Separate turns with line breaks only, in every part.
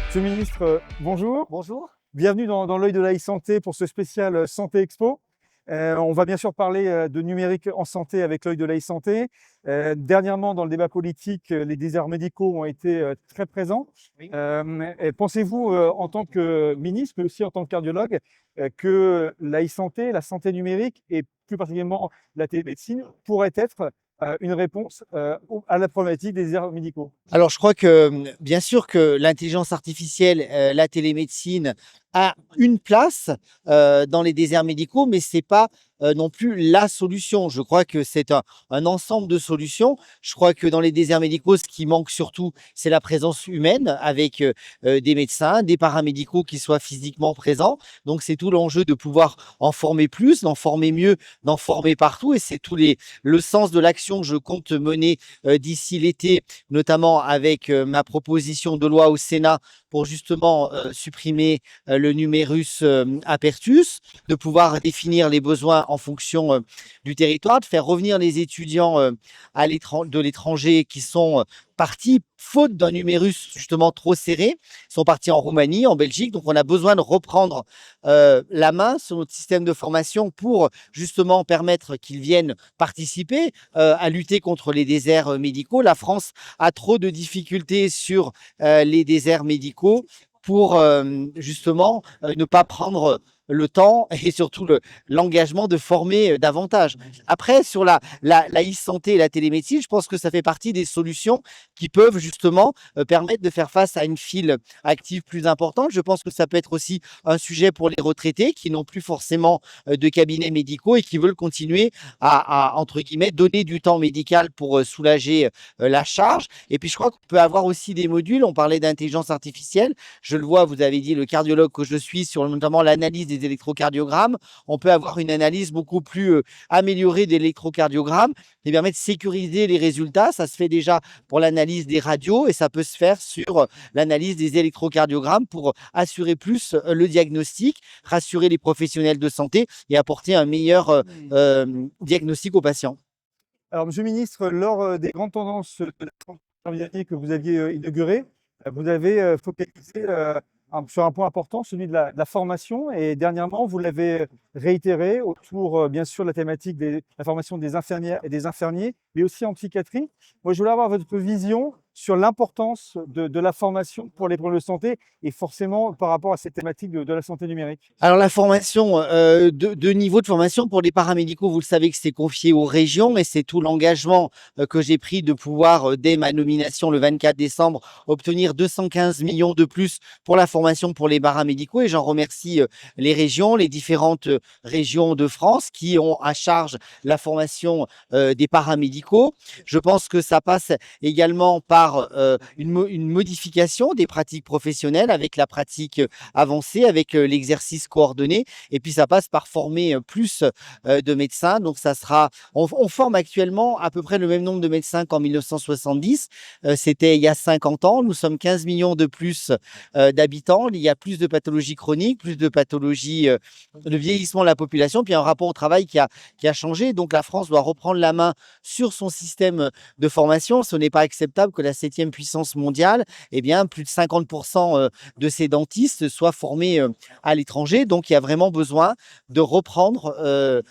Monsieur le ministre, bonjour.
Bonjour.
Bienvenue dans l'œil de la e-santé pour ce spécial Santé Expo. On va bien sûr parler de numérique en santé avec l'œil de la e-santé. Dernièrement, dans le débat politique, les déserts médicaux ont été très présents.
Oui.
Et pensez-vous, en tant que ministre, mais aussi en tant que cardiologue, que la e-santé, la santé numérique et plus particulièrement la télémédecine pourrait être une réponse à la problématique des déserts médicaux?
Alors, je crois que, bien sûr que l'intelligence artificielle, la télémédecine a une place, dans les déserts médicaux, mais c'est pas, non plus la solution. Je crois que c'est un ensemble de solutions. Je crois que dans les déserts médicaux, ce qui manque surtout, c'est la présence humaine avec, des médecins, des paramédicaux qui soient physiquement présents. Donc c'est tout l'enjeu de pouvoir en former plus, d'en former mieux, d'en former partout et c'est le sens de l'action que je compte mener, d'ici l'été, notamment avec ma proposition de loi au Sénat pour justement supprimer le numerus apertus, de pouvoir définir les besoins en fonction du territoire, de faire revenir les étudiants de l'étranger qui sont partis faute d'un numérus justement trop serré, ils sont partis en Roumanie, en Belgique, donc on a besoin de reprendre la main sur notre système de formation pour justement permettre qu'ils viennent participer à lutter contre les déserts médicaux. La France a trop de difficultés sur les déserts médicaux pour justement ne pas prendre le temps et surtout l'engagement de former davantage. Après, sur la e-santé et la télémédecine, je pense que ça fait partie des solutions qui peuvent justement permettre de faire face à une file active plus importante. Je pense que ça peut être aussi un sujet pour les retraités qui n'ont plus forcément de cabinets médicaux et qui veulent continuer entre guillemets, donner du temps médical pour soulager la charge. Et puis, je crois qu'on peut avoir aussi des modules. On parlait d'intelligence artificielle. Je le vois, vous avez dit le cardiologue que je suis sur notamment l'analyse des électrocardiogrammes. On peut avoir une analyse beaucoup plus améliorée des électrocardiogrammes qui permet de sécuriser les résultats. Ça se fait déjà pour l'analyse des radios et ça peut se faire sur l'analyse des électrocardiogrammes pour assurer plus le diagnostic, rassurer les professionnels de santé et apporter un meilleur diagnostic aux patients.
Alors, Monsieur le ministre, lors des grandes tendances de la transition que vous aviez inaugurées, vous avez focalisé sur un point important, celui de la formation. Et dernièrement, vous l'avez réitéré autour, bien sûr, de la thématique de la formation des infirmières et des infirmiers, mais aussi en psychiatrie. Moi, je voulais avoir votre vision sur l'importance de la formation pour les problèmes de santé et forcément par rapport à cette thématique de la santé numérique.
Alors la formation, deux niveaux de formation pour les paramédicaux, vous le savez que c'est confié aux régions et c'est tout l'engagement que j'ai pris de pouvoir, dès ma nomination le 24 décembre, obtenir 215 millions de plus pour la formation pour les paramédicaux et j'en remercie les régions, les différentes régions de France qui ont à charge la formation des paramédicaux. Je pense que ça passe également par une modification des pratiques professionnelles avec la pratique avancée, avec l'exercice coordonné. Et puis, ça passe par former plus de médecins. Donc, on forme actuellement à peu près le même nombre de médecins qu'en 1970. C'était il y a 50 ans. Nous sommes 15 millions de plus d'habitants. Il y a plus de pathologies chroniques, plus de pathologies de vieillissement de la population, puis un rapport au travail qui a changé. Donc, la France doit reprendre la main sur son système de formation. Ce n'est pas acceptable que la 7e puissance mondiale, eh bien, plus de 50% de ces dentistes soient formés à l'étranger. Donc, il y a vraiment besoin de reprendre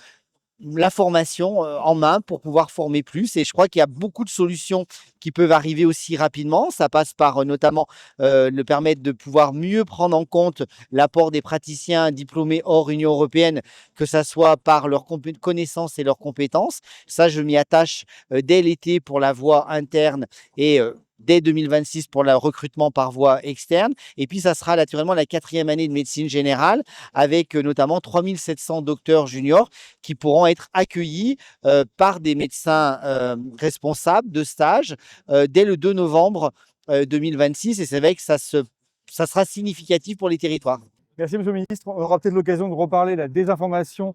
la formation en main pour pouvoir former plus. Et je crois qu'il y a beaucoup de solutions qui peuvent arriver aussi rapidement. Ça passe par notamment le permettre de pouvoir mieux prendre en compte l'apport des praticiens diplômés hors Union européenne, que ça soit par leurs connaissances et leurs compétences. Ça, je m'y attache dès l'été pour la voie interne et dès 2026 pour le recrutement par voie externe. Et puis, ça sera naturellement la 4e année de médecine générale avec notamment 3700 docteurs juniors qui pourront être accueillis par des médecins responsables de stage dès le 2 novembre 2026. Et c'est vrai que ça sera significatif pour les territoires.
Merci, Monsieur le ministre. On aura peut-être l'occasion de reparler de la désinformation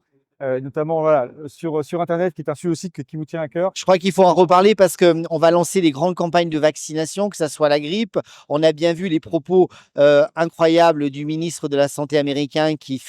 notamment voilà, sur Internet, qui est un sujet aussi qui vous tient à cœur.
Je crois qu'il faut en reparler parce qu'on va lancer des grandes campagnes de vaccination, que ce soit la grippe. On a bien vu les propos incroyables du ministre de la Santé américain qui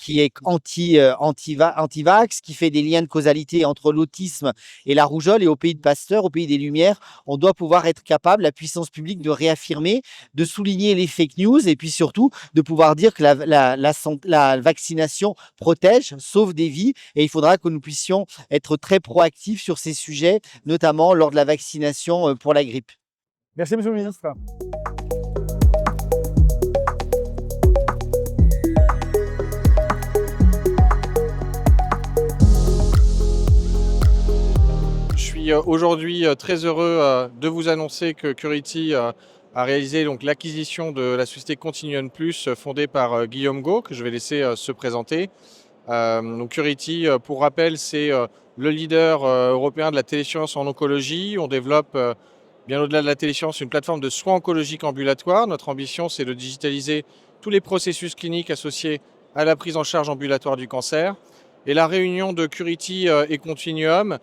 est anti-vax, qui fait des liens de causalité entre l'autisme et la rougeole. Et au pays de Pasteur, au pays des Lumières, on doit pouvoir être capable, la puissance publique, de réaffirmer, de souligner les fake news et puis surtout de pouvoir dire que la vaccination protège, sauve des vies. Et il faudra que nous puissions être très proactifs sur ces sujets, notamment lors de la vaccination pour la grippe.
Merci, Monsieur le Ministre.
Je suis aujourd'hui très heureux de vous annoncer que Curity a réalisé donc l'acquisition de la société Continuum Plus fondée par Guillaume Gault, que je vais laisser se présenter. Donc Curity, pour rappel, c'est le leader européen de la télésurveillance en oncologie. On développe, bien au-delà de la télésurveillance, une plateforme de soins oncologiques ambulatoires. Notre ambition, c'est de digitaliser tous les processus cliniques associés à la prise en charge ambulatoire du cancer. Et la réunion de Curity et Continuum,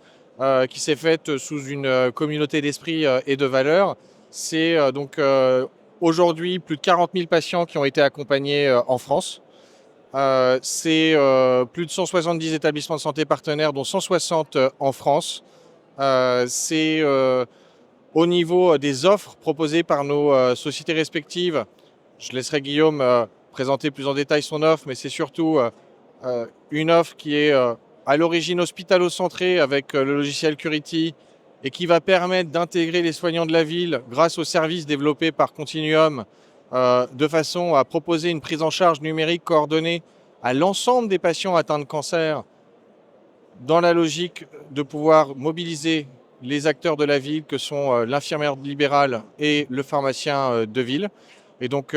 qui s'est faite sous une communauté d'esprit et de valeurs, c'est donc aujourd'hui plus de 40 000 patients qui ont été accompagnés en France. C'est plus de 170 établissements de santé partenaires, dont 160 en France. C'est au niveau des offres proposées par nos sociétés respectives. Je laisserai Guillaume présenter plus en détail son offre, mais c'est surtout une offre qui est à l'origine hospitalo-centrée avec le logiciel Curity et qui va permettre d'intégrer les soignants de la ville grâce aux services développés par Continuum, de façon à proposer une prise en charge numérique coordonnée à l'ensemble des patients atteints de cancer, dans la logique de pouvoir mobiliser les acteurs de la ville, que sont l'infirmière libérale et le pharmacien de ville. Et donc,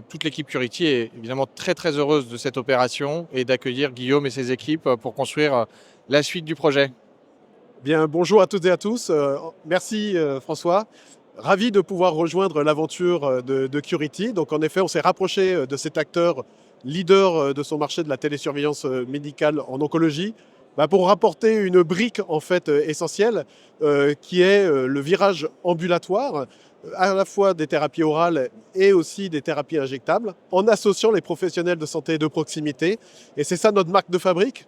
toute l'équipe Curity est évidemment très très heureuse de cette opération et d'accueillir Guillaume et ses équipes pour construire la suite du projet.
Bien, bonjour à toutes et à tous. Merci François. Ravi de pouvoir rejoindre l'aventure de Curity. Donc en effet, on s'est rapproché de cet acteur leader de son marché de la télésurveillance médicale en oncologie, pour rapporter une brique en fait essentielle qui est le virage ambulatoire, à la fois des thérapies orales et aussi des thérapies injectables, en associant les professionnels de santé de proximité. Et c'est ça notre marque de fabrique.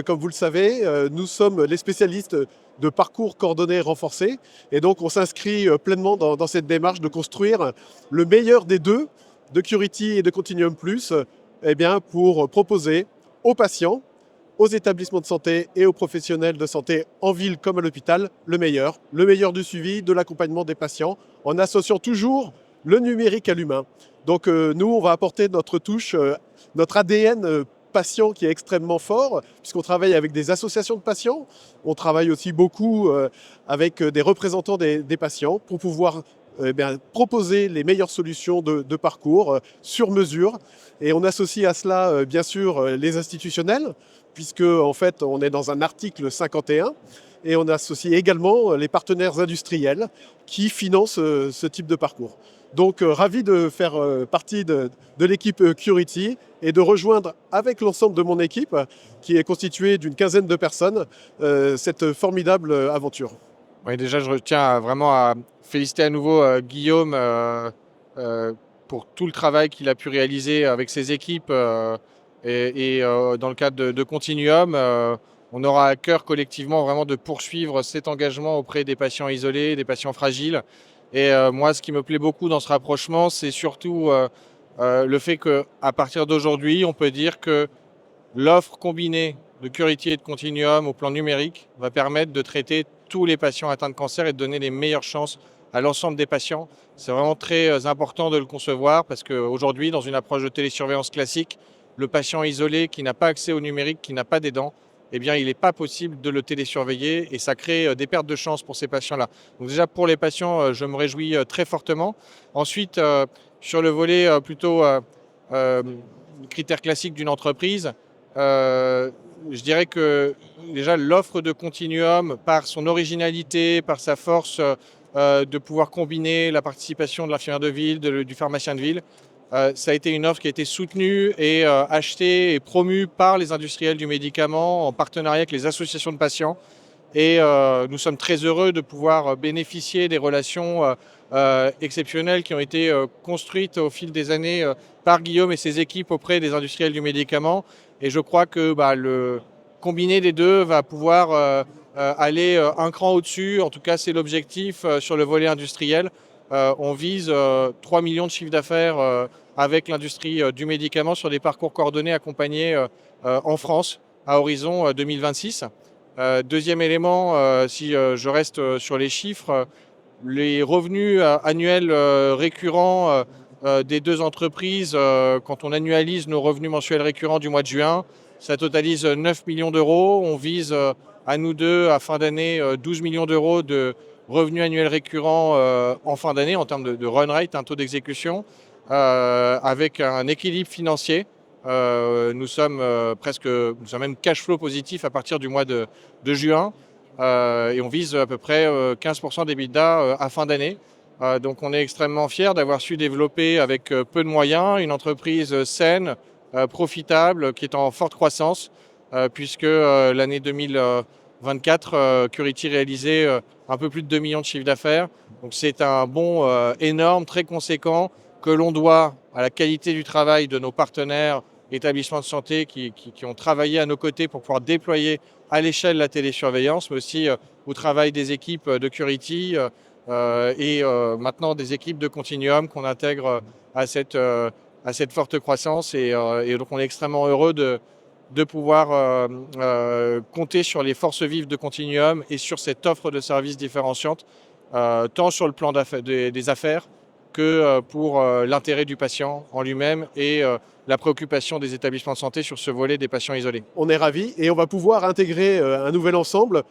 Comme vous le savez, nous sommes les spécialistes de parcours coordonnés renforcés. Et donc on s'inscrit pleinement dans cette démarche de construire le meilleur des deux, de Curity et de Continuum Plus, pour proposer aux patients, aux établissements de santé et aux professionnels de santé en ville comme à l'hôpital, le meilleur du suivi, de l'accompagnement des patients, en associant toujours le numérique à l'humain. Donc nous, on va apporter notre touche, notre ADN patient qui est extrêmement fort, puisqu'on travaille avec des associations de patients, on travaille aussi beaucoup avec des représentants des patients pour pouvoir proposer les meilleures solutions de parcours sur mesure. Et on associe à cela, bien sûr, les institutionnels, puisque en fait, on est dans un article 51, et on associe également les partenaires industriels qui financent ce type de parcours. Donc, ravi de faire partie de l'équipe Curity et de rejoindre avec l'ensemble de mon équipe, qui est constituée d'une quinzaine de personnes, cette formidable aventure.
Oui, déjà, je tiens vraiment à féliciter à nouveau Guillaume pour tout le travail qu'il a pu réaliser avec ses équipes et dans le cadre de Continuum. On aura à cœur collectivement vraiment de poursuivre cet engagement auprès des patients isolés, des patients fragiles. Et moi, ce qui me plaît beaucoup dans ce rapprochement, c'est surtout le fait qu'à partir d'aujourd'hui, on peut dire que l'offre combinée de Curity et de Continuum au plan numérique va permettre de traiter tous les patients atteints de cancer et de donner les meilleures chances à l'ensemble des patients. C'est vraiment très important de le concevoir parce qu'aujourd'hui, dans une approche de télésurveillance classique, le patient isolé qui n'a pas accès au numérique, qui n'a pas d'aidant, eh bien, il n'est pas possible de le télésurveiller et ça crée des pertes de chance pour ces patients-là. Donc déjà, pour les patients, je me réjouis très fortement. Ensuite, sur le volet plutôt critères classiques d'une entreprise, je dirais que déjà l'offre de Continuum, par son originalité, par sa force de pouvoir combiner la participation de l'infirmière de ville, du pharmacien de ville, Ça a été une offre qui a été soutenue et achetée et promue par les industriels du médicament en partenariat avec les associations de patients. Et nous sommes très heureux de pouvoir bénéficier des relations exceptionnelles qui ont été construites au fil des années par Guillaume et ses équipes auprès des industriels du médicament. Et je crois que le combiné des deux va pouvoir aller un cran au-dessus. En tout cas, c'est l'objectif sur le volet industriel. On vise 3 millions de chiffres d'affaires avec l'industrie du médicament sur des parcours coordonnés accompagnés en France à horizon 2026. Deuxième élément, si je reste sur les chiffres, les revenus annuels récurrents des deux entreprises, quand on annualise nos revenus mensuels récurrents du mois de juin, ça totalise 9 millions d'euros. On vise à nous deux, à fin d'année, 12 millions d'euros de revenus annuels récurrents en fin d'année en termes de run rate, un taux d'exécution, avec un équilibre financier. Nous sommes même cash flow positif à partir du mois de juin et on vise à peu près 15% d'EBITDA à fin d'année. Donc on est extrêmement fiers d'avoir su développer avec peu de moyens une entreprise saine, profitable, qui est en forte croissance, puisque l'année 2024, Curity réalisait un peu plus de 2 millions de chiffres d'affaires. Donc c'est un bond énorme, très conséquent, que l'on doit à la qualité du travail de nos partenaires établissements de santé qui ont travaillé à nos côtés pour pouvoir déployer à l'échelle la télésurveillance, mais aussi au travail des équipes de Curity et maintenant des équipes de Continuum qu'on intègre à cette forte croissance. Et donc on est extrêmement heureux de pouvoir compter sur les forces vives de Continuum et sur cette offre de services différenciante, tant sur le plan des affaires que pour l'intérêt du patient en lui-même et la préoccupation des établissements de santé sur ce volet des patients isolés.
On est ravis et on va pouvoir intégrer un nouvel ensemble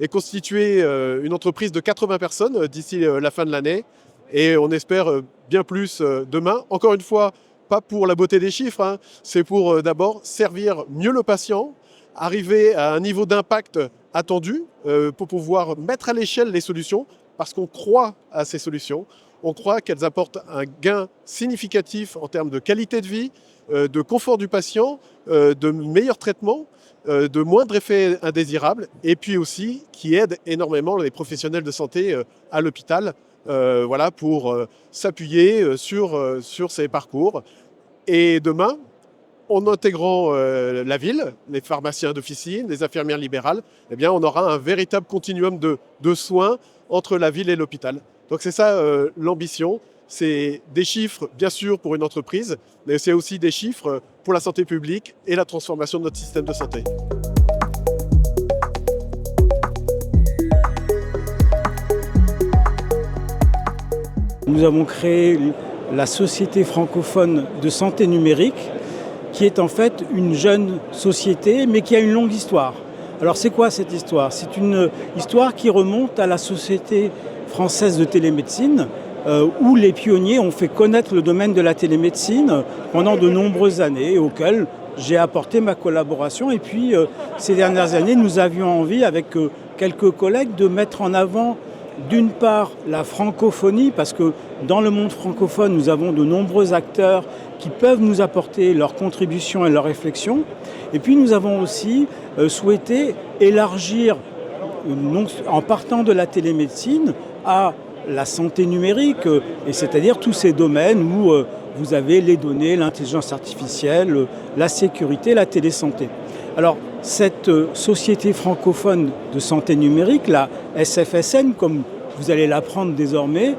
et constituer une entreprise de 80 personnes d'ici la fin de l'année. Et on espère bien plus demain. Encore une fois, pas pour la beauté des chiffres, hein, c'est pour d'abord servir mieux le patient, arriver à un niveau d'impact attendu pour pouvoir mettre à l'échelle les solutions, parce qu'on croit à ces solutions. On croit qu'elles apportent un gain significatif en termes de qualité de vie, de confort du patient, de meilleurs traitements, de moindres effets indésirables, et puis aussi qui aident énormément les professionnels de santé à l'hôpital pour s'appuyer sur ces parcours. Et demain, en intégrant la ville, les pharmaciens d'officine, les infirmières libérales, eh bien, on aura un véritable continuum de soins entre la ville et l'hôpital. Donc c'est ça l'ambition, c'est des chiffres bien sûr pour une entreprise, mais c'est aussi des chiffres pour la santé publique et la transformation de notre système de santé.
Nous avons créé la Société francophone de santé numérique, qui est en fait une jeune société, mais qui a une longue histoire. Alors c'est quoi cette histoire? C'est une histoire qui remonte à la Société française de télémédecine, où les pionniers ont fait connaître le domaine de la télémédecine pendant de nombreuses années, auquel j'ai apporté ma collaboration. Et puis ces dernières années, nous avions envie, avec quelques collègues, de mettre en avant d'une part la francophonie, parce que dans le monde francophone, nous avons de nombreux acteurs qui peuvent nous apporter leur contribution et leur réflexion. Et puis nous avons aussi souhaité élargir, en partant de la télémédecine, à la santé numérique, et c'est-à-dire tous ces domaines où vous avez les données, l'intelligence artificielle, la sécurité, la télésanté. Alors, cette société francophone de santé numérique, la SFSN, comme vous allez l'apprendre désormais,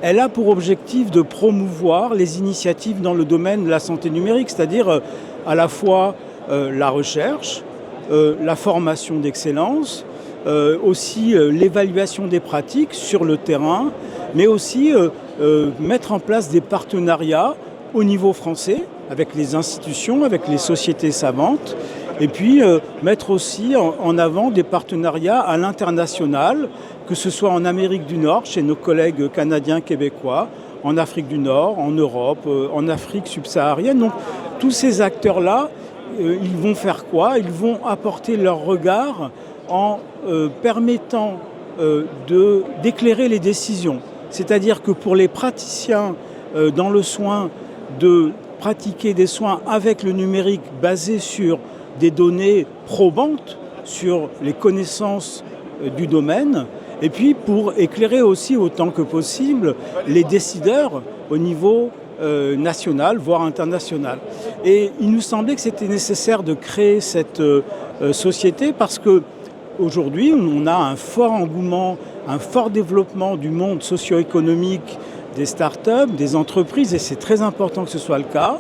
elle a pour objectif de promouvoir les initiatives dans le domaine de la santé numérique, c'est-à-dire à la fois la recherche, la formation d'excellence, aussi l'évaluation des pratiques sur le terrain, mais aussi mettre en place des partenariats au niveau français avec les institutions, avec les sociétés savantes, et puis mettre aussi en avant des partenariats à l'international, que ce soit en Amérique du Nord, chez nos collègues canadiens, québécois, en Afrique du Nord, en Europe, en Afrique subsaharienne. Donc tous ces acteurs-là, ils vont faire quoi? Ils vont apporter leur regard en permettant d'éclairer les décisions. C'est-à-dire que pour les praticiens dans le soin de pratiquer des soins avec le numérique basés sur des données probantes, sur les connaissances du domaine, et puis pour éclairer aussi autant que possible les décideurs au niveau national, voire international. Et il nous semblait que c'était nécessaire de créer cette société parce que aujourd'hui, on a un fort engouement, un fort développement du monde socio-économique, des startups, des entreprises, et c'est très important que ce soit le cas.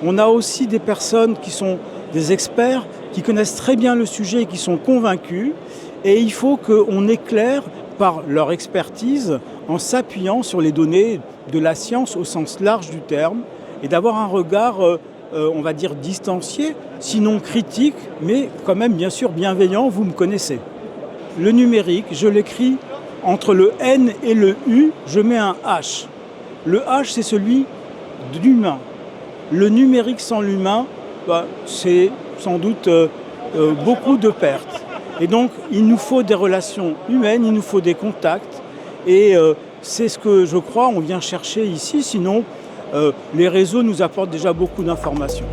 On a aussi des personnes qui sont des experts, qui connaissent très bien le sujet et qui sont convaincus. Et il faut qu'on éclaire par leur expertise en s'appuyant sur les données de la science au sens large du terme et d'avoir un regard, on va dire, distancié, sinon critique, mais quand même bien sûr bienveillant, vous me connaissez. Le numérique, je l'écris entre le N et le U, je mets un H. Le H, c'est celui d'humain. Le numérique sans l'humain, c'est sans doute beaucoup de pertes. Et donc, il nous faut des relations humaines, il nous faut des contacts. Et c'est ce que je crois on vient chercher ici. Sinon, les réseaux nous apportent déjà beaucoup d'informations.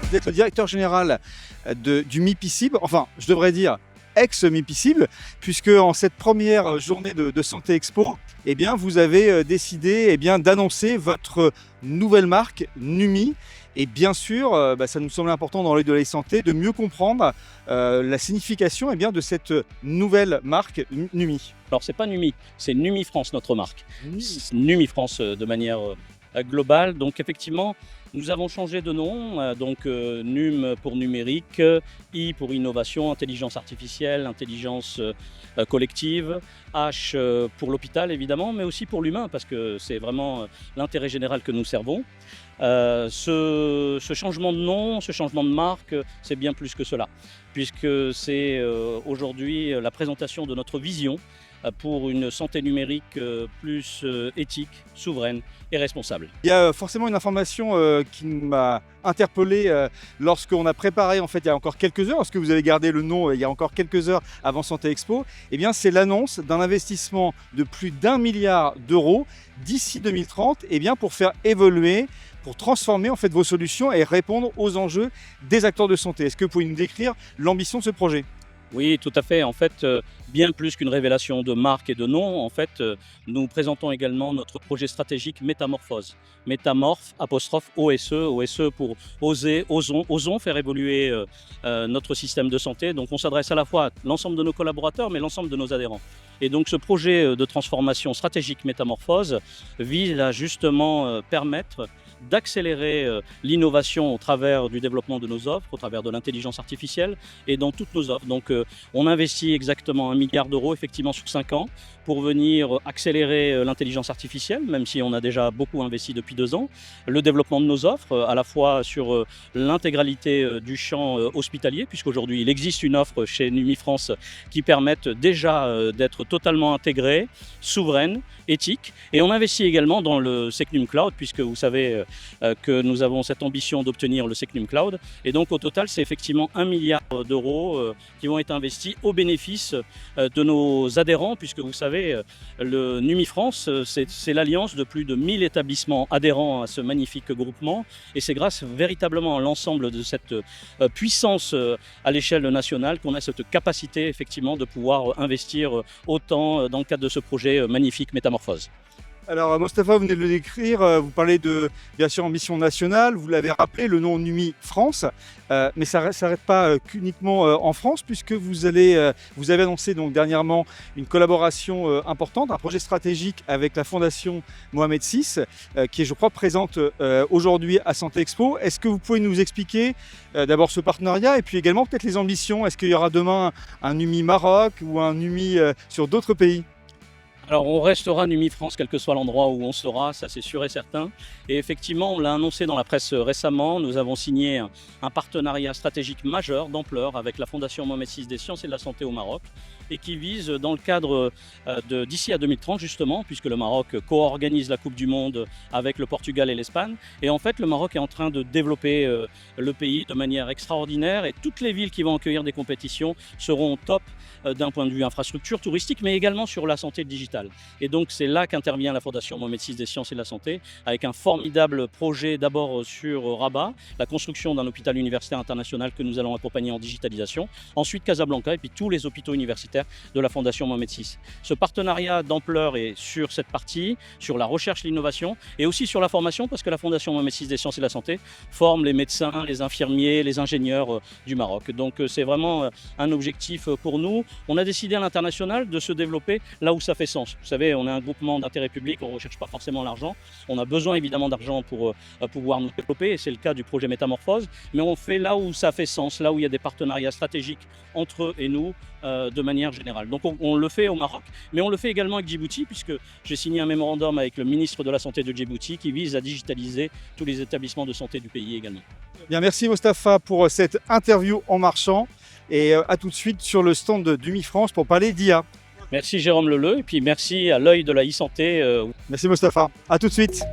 Vous êtes le directeur général du MIPICIB, enfin, je devrais dire ex-MIPICIB, puisque en cette première journée de Santé Expo, eh bien, vous avez décidé eh bien, d'annoncer votre nouvelle marque Numi. Et bien sûr, ça nous semble important dans l'œil de la santé de mieux comprendre la signification eh bien, de cette nouvelle marque Numi.
Alors, c'est pas Numi, c'est Numi France, notre marque. Numi France de manière globale. Donc, effectivement, nous avons changé de nom, NUM pour numérique, I pour innovation, intelligence artificielle, intelligence collective, H pour l'hôpital évidemment, mais aussi pour l'humain parce que c'est vraiment l'intérêt général que nous servons. Ce changement de nom, ce changement de marque, c'est bien plus que cela, puisque c'est aujourd'hui la présentation de notre vision pour une santé numérique plus éthique, souveraine et responsable.
Il y a forcément une information qui m'a interpellé lorsqu'on a préparé, en fait, il y a encore quelques heures, parce que vous avez gardé le nom il y a encore quelques heures avant Santé Expo, eh bien, c'est l'annonce d'un investissement de plus d'1 milliard d'euros d'ici 2030 eh bien, pour faire évoluer, pour transformer en fait, vos solutions et répondre aux enjeux des acteurs de santé. Est-ce que vous pouvez nous décrire l'ambition de ce projet ?
Oui, tout à fait. En fait, bien plus qu'une révélation de marque et de nom, en fait, nous présentons également notre projet stratégique Métamorphose. Métamorphe, apostrophe OSE, OSE pour oser, osons faire évoluer notre système de santé. Donc on s'adresse à la fois à l'ensemble de nos collaborateurs, mais l'ensemble de nos adhérents. Et donc ce projet de transformation stratégique Métamorphose vise à justement permettre d'accélérer l'innovation au travers du développement de nos offres, au travers de l'intelligence artificielle et dans toutes nos offres. Donc on investit exactement 1 milliard d'euros effectivement sur 5 ans pour venir accélérer l'intelligence artificielle, même si on a déjà beaucoup investi depuis 2 ans, le développement de nos offres, à la fois sur l'intégralité du champ hospitalier, puisqu'aujourd'hui il existe une offre chez Numi France qui permette déjà d'être totalement intégrée, souveraine, éthique, et on investit également dans le Secnum Cloud, puisque vous savez que nous avons cette ambition d'obtenir le Secnum Cloud, et donc au total c'est effectivement 1 milliard d'euros qui vont être investis au bénéfice de nos adhérents, puisque vous savez le Numi France c'est l'alliance de plus de 1000 établissements adhérents à ce magnifique groupement, et c'est grâce véritablement à l'ensemble de cette puissance à l'échelle nationale qu'on a cette capacité effectivement de pouvoir investir autant dans le cadre de ce projet magnifique Métamorphose.
Alors Mostafa, vous venez de le décrire, vous parlez de bien sûr ambition nationale, vous l'avez rappelé, le nom Numi France, mais ça ne s'arrête pas qu'uniquement en France, puisque vous avez annoncé donc dernièrement une collaboration importante, un projet stratégique avec la Fondation Mohamed VI, qui est je crois présente aujourd'hui à Santé Expo. Est-ce que vous pouvez nous expliquer d'abord ce partenariat et puis également peut-être les ambitions? Est-ce qu'il y aura demain un Numi Maroc ou un Numi sur d'autres pays?
Alors on restera Numi France quel que soit l'endroit où on sera, ça c'est sûr et certain. Et effectivement, on l'a annoncé dans la presse récemment, nous avons signé un partenariat stratégique majeur d'ampleur avec la Fondation Mohamed VI des sciences et de la santé au Maroc. et qui vise dans le cadre d'ici à 2030 justement, puisque le Maroc co-organise la Coupe du Monde avec le Portugal et l'Espagne. Et en fait, le Maroc est en train de développer le pays de manière extraordinaire et toutes les villes qui vont accueillir des compétitions seront top d'un point de vue infrastructure touristique, mais également sur la santé digitale. Et donc c'est là qu'intervient la Fondation Mohamed VI des sciences et de la santé, avec un formidable projet d'abord sur Rabat, la construction d'un hôpital universitaire international que nous allons accompagner en digitalisation, ensuite Casablanca et puis tous les hôpitaux universitaires de la Fondation Mohamed VI. Ce partenariat d'ampleur est sur cette partie, sur la recherche, l'innovation et aussi sur la formation, parce que la Fondation Mohamed VI des sciences et de la santé forme les médecins, les infirmiers, les ingénieurs du Maroc. Donc c'est vraiment un objectif pour nous. On a décidé à l'international de se développer là où ça fait sens. Vous savez, on est un groupement d'intérêt public, on ne recherche pas forcément l'argent. On a besoin évidemment d'argent pour pouvoir nous développer, et c'est le cas du projet Métamorphose, mais on fait là où ça fait sens, là où il y a des partenariats stratégiques entre eux et nous de manière générale. Donc on le fait au Maroc, mais on le fait également avec Djibouti, puisque j'ai signé un mémorandum avec le ministre de la Santé de Djibouti qui vise à digitaliser tous les établissements de santé du pays également.
Bien, merci Mostafa pour cette interview en marchant et à tout de suite sur le stand de d'UMI-France pour parler d'IA.
Merci Jérôme Leleu et puis merci à l'œil de la e-santé.
Merci Mostafa, à tout de suite.